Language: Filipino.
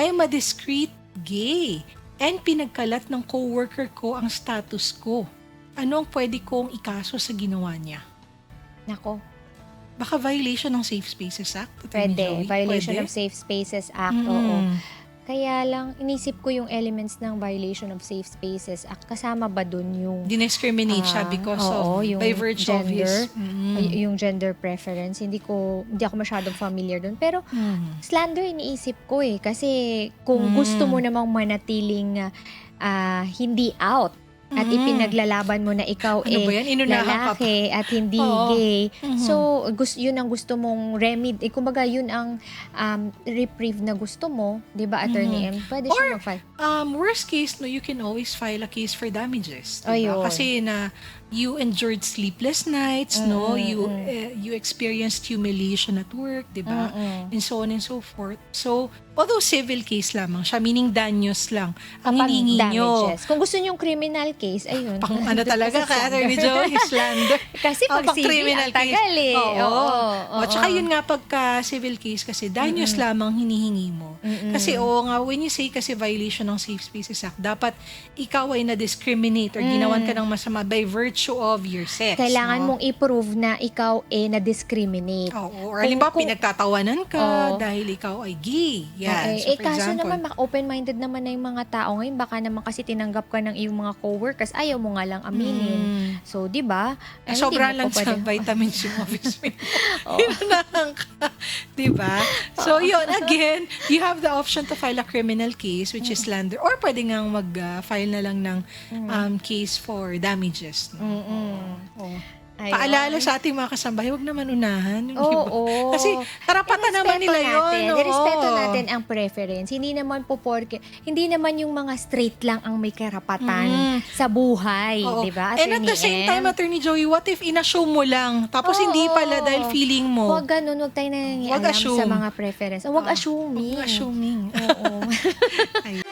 I am a discreet gay and pinagkalat ng coworker ko ang status ko. Ano ang pwede kong ikaso sa ginawa niya? Nako, Baka violation ng Safe Spaces Act? Attorney pwede. Joey? Violation Pwede? of Safe Spaces Act, Mm. oo. Kaya lang, inisip ko yung elements ng Violation of Safe Spaces Act. Kasama ba dun yung Discriminate siya because of, yung by virtue of his... yung gender preference? Hindi ako masyadong familiar dun. Pero, slander iniisip ko eh. Kasi, kung gusto mo namang manatiling hindi out, at ipinaglalaban mo na ikaw Ano ba yan? Inunahan ka pa. lalaki at hindi Oo. gay. So, yun ang gusto mong remedy. Kumbaga, yun ang reprieve na gusto mo. Di ba, Attorney M? Pwede siya mag-file. Worst case, no, you can always file a case for damages. Ayun. Diba? Kasi na you endured sleepless nights, no? You experienced humiliation at work, di ba? And so on and so forth. So, although civil case lamang siya, meaning danyos lang ang Kapag hinihingi nyo. damages. Kung gusto nyo yung criminal case, ayun. Pang ano talaga ka, Attorney Joey, slander. Kasi pag pang civil, criminal ang tagal eh. Oo. Oo. Tsaka yun nga pagka civil case kasi danyos lamang hinihingi mo. Kasi nga, when you say kasi violation ng Safe Spaces Act, dapat ikaw ay na-discriminate or ginawan ka ng masama by virtue of your sex. Kailangan no? mong i-prove na ikaw na-discriminate. Oo. Or halimbawa, Kung- pinagtatawanan ka Oo. dahil ikaw ay gay. Yan. Okay. So, for Kaso example, naman, open-minded naman na yung mga tao ngayon. Baka naman kasi tinanggap ka ng iyong mga coworkers, ayaw mo nga lang aminin. So, di ba? Ay, sobra hindi mo lang pa sa pwede- vitamins yung office mate. Inunahan ka. Diba? So, yun. Again, you have the option to file a criminal case, which is slander. Or pwede nga mag-file na lang ng case for damages. No? Oo. Ayun. Paalala sa ating mga kasambahay, huwag naman unahan. Yung iba. Oo. Kasi karapatan naman nila yun. Oo. Irespeto natin ang preference. Hindi naman hindi naman yung mga straight lang ang may karapatan sa buhay. Oo. Di ba, And at the same time, Attorney Joey, what if inassume mo lang, tapos hindi pala dahil feeling mo? Huwag ganun, huwag tayo nangyayam Wag assume. sa mga preference. Huwag assuming. Huwag assuming. Oo. Ayun.